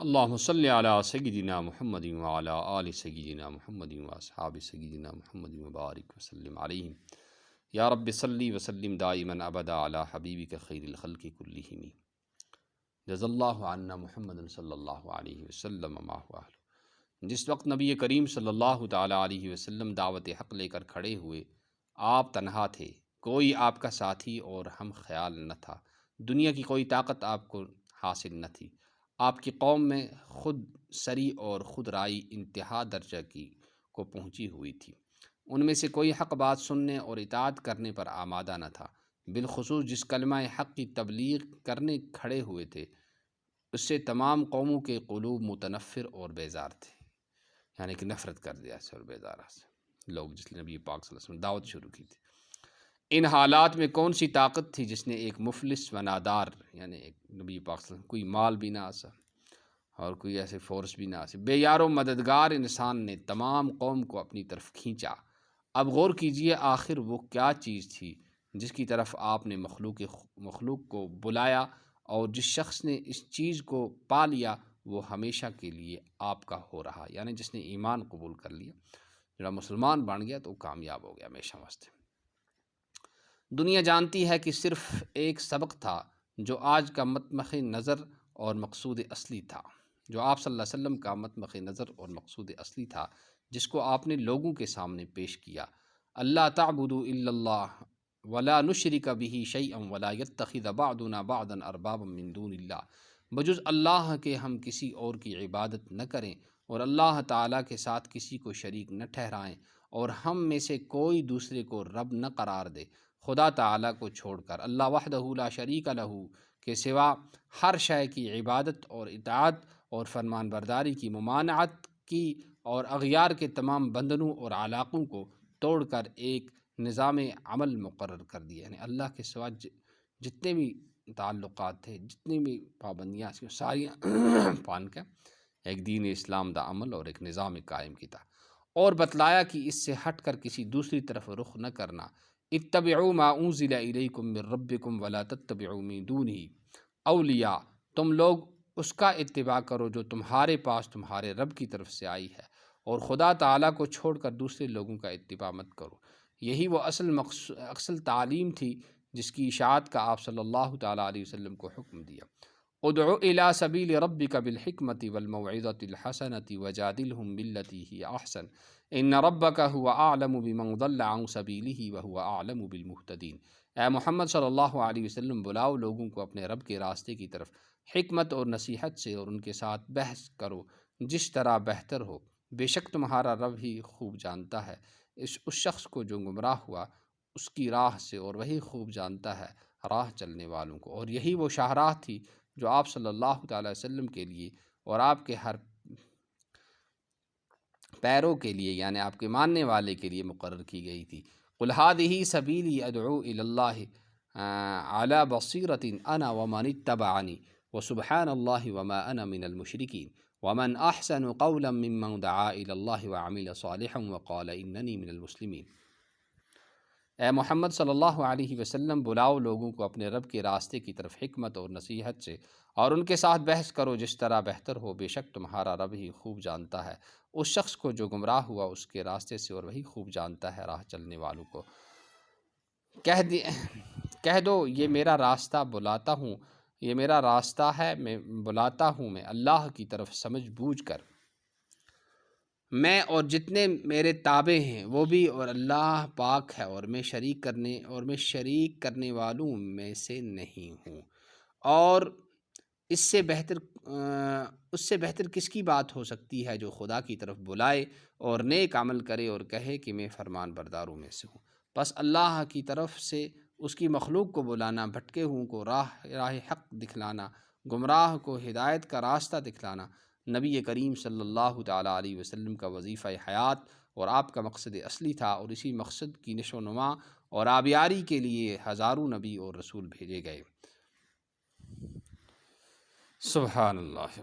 اللہم صلی علی سیدنا محمد وعلی آل سیدنا محمد واصحاب سیدنا محمد وبارک وسلم علیہم یا رب صلی وسلم دائما ابدا علی حبیبک خیر الخلق کلہم جزا اللہ عنا محمد صلی اللہ علیہ وسلم ما هو اہلہ۔ جس وقت نبی کریم صلی اللہ تعالی علیہ وسلم دعوت حق لے کر کھڑے ہوئے، آپ تنہا تھے، کوئی آپ کا ساتھی اور ہم خیال نہ تھا، دنیا کی کوئی طاقت آپ کو حاصل نہ تھی۔ آپ کی قوم میں خود سری اور خود رائی انتہا درجہ کو پہنچی ہوئی تھی، ان میں سے کوئی حق بات سننے اور اطاعت کرنے پر آمادہ نہ تھا۔ بالخصوص جس کلمہ حق کی تبلیغ کرنے کھڑے ہوئے تھے، اس سے تمام قوموں کے قلوب متنفر اور بیزار تھے، یعنی کہ نفرت کر دیا سے اور بیزارہ سے لوگ، جس نے نبی پاک صلی اللہ علیہ وسلم دعوت شروع کی تھی۔ ان حالات میں کون سی طاقت تھی جس نے ایک مفلس و نادار، یعنی ایک نبی پاک صلی اللہ علیہ وسلم، کوئی مال بھی نہ آسا اور کوئی ایسے فورس بھی نہ آسا، بے یار و مددگار انسان نے تمام قوم کو اپنی طرف کھینچا۔ اب غور کیجئے، آخر وہ کیا چیز تھی جس کی طرف آپ نے مخلوق کو بلایا، اور جس شخص نے اس چیز کو پا لیا وہ ہمیشہ کے لیے آپ کا ہو رہا، یعنی جس نے ایمان قبول کر لیا، جو مسلمان بن گیا تو وہ کامیاب ہو گیا ہمیشہ واسطے۔ دنیا جانتی ہے کہ صرف ایک سبق تھا جو آج کا مطمخ نظر اور مقصود اصلی تھا، جو آپ صلی اللہ علیہ وسلم کا مطمخ نظر اور مقصود اصلی تھا، جس کو آپ نے لوگوں کے سامنے پیش کیا۔ اللہ تعبدوا الا اللہ ولا نشرک بہ شیئا ولا یتخذ بعضنا بعضا اربابا من دون اللہ، بجز اللہ کے ہم کسی اور کی عبادت نہ کریں اور اللہ تعالیٰ کے ساتھ کسی کو شریک نہ ٹھہرائیں، اور ہم میں سے کوئی دوسرے کو رب نہ قرار دے خدا تعالیٰ کو چھوڑ کر، اللہ وحدہ لا شریک لہ کے سوا ہر شے کی عبادت اور اطاعت اور فرمان برداری کی ممانعت کی، اور اغیار کے تمام بندنوں اور علاقوں کو توڑ کر ایک نظام عمل مقرر کر دیا، یعنی اللہ کے سوا جتنے بھی تعلقات تھے، جتنی بھی پابندیاں تھیں، ساریاں پان کر ایک دین اسلام دا عمل اور ایک نظام قائم کیا، اور بتلایا کہ اس سے ہٹ کر کسی دوسری طرف رخ نہ کرنا۔ اتبعوا ما انزل الیکم من ربکم ولا تتبعوا من دونہ اولیاء، تم لوگ اس کا اتباع کرو جو تمہارے پاس تمہارے رب کی طرف سے آئی ہے، اور خدا تعالیٰ کو چھوڑ کر دوسرے لوگوں کا اتباع مت کرو۔ یہی وہ اصل تعلیم تھی جس کی اشاعت کا آپ صلی اللہ تعالیٰ علیہ وسلم کو حکم دیا۔ ادع الی سبیل ربک بالحکمۃ والموعظۃ الحسنۃ وجادلہم باللتی ہی احسن ان ربک هو اعلم بمن ضل عن سبیلہ وهو اعلم بالمہتدین۔ اے محمد صلی اللہ علیہ وسلم، بلاؤ لوگوں کو اپنے رب کے راستے کی طرف حکمت اور نصیحت سے، اور ان کے ساتھ بحث کرو جس طرح بہتر ہو، بے شک تمہارا رب ہی خوب جانتا ہے اس شخص کو جو گمراہ ہوا اس کی راہ سے، اور وہی خوب جانتا ہے راہ چلنے والوں کو۔ اور یہی وہ شاہراہ تھی جو آپ صلی اللہ تعالی وسلم کے لیے اور آپ کے ہر پیروں کے لیے، یعنی آپ کے ماننے والے کے لیے مقرر کی گئی تھی۔ قل ھذہ سبیلی ادعو الی اللہ علی بصیرۃ انا ومن اتبعنی وسبحان اللہ وما انا من المشرکین ومن احسن قولا ممن دعا الی اللہ وعمل صالحا وقال اننی من المسلمین۔ اے محمد صلی اللہ علیہ وسلم، بلاؤ لوگوں کو اپنے رب کے راستے کی طرف حکمت اور نصیحت سے، اور ان کے ساتھ بحث کرو جس طرح بہتر ہو، بے شک تمہارا رب ہی خوب جانتا ہے اس شخص کو جو گمراہ ہوا اس کے راستے سے، اور وہی خوب جانتا ہے راہ چلنے والوں کو۔ کہہ دو یہ میرا راستہ بلاتا ہوں، یہ میرا راستہ ہے، میں بلاتا ہوں میں اللہ کی طرف سمجھ بوجھ کر، میں اور جتنے میرے تابع ہیں وہ بھی، اور اللہ پاک ہے، اور میں شریک کرنے والوں میں سے نہیں ہوں۔ اور اس سے بہتر کس کی بات ہو سکتی ہے جو خدا کی طرف بلائے اور نیک عمل کرے اور کہے کہ میں فرمان برداروں میں سے ہوں۔ بس اللہ کی طرف سے اس کی مخلوق کو بلانا، بھٹکے ہوں کو راہ حق دکھلانا، گمراہ کو ہدایت کا راستہ دکھلانا، نبی کریم صلی اللہ تعالیٰ علیہ وسلم کا وظیفہ حیات اور آپ کا مقصد اصلی تھا، اور اسی مقصد کی نشو و نما اور آبیاری کے لیے ہزاروں نبی اور رسول بھیجے گئے۔ سبحان اللہ۔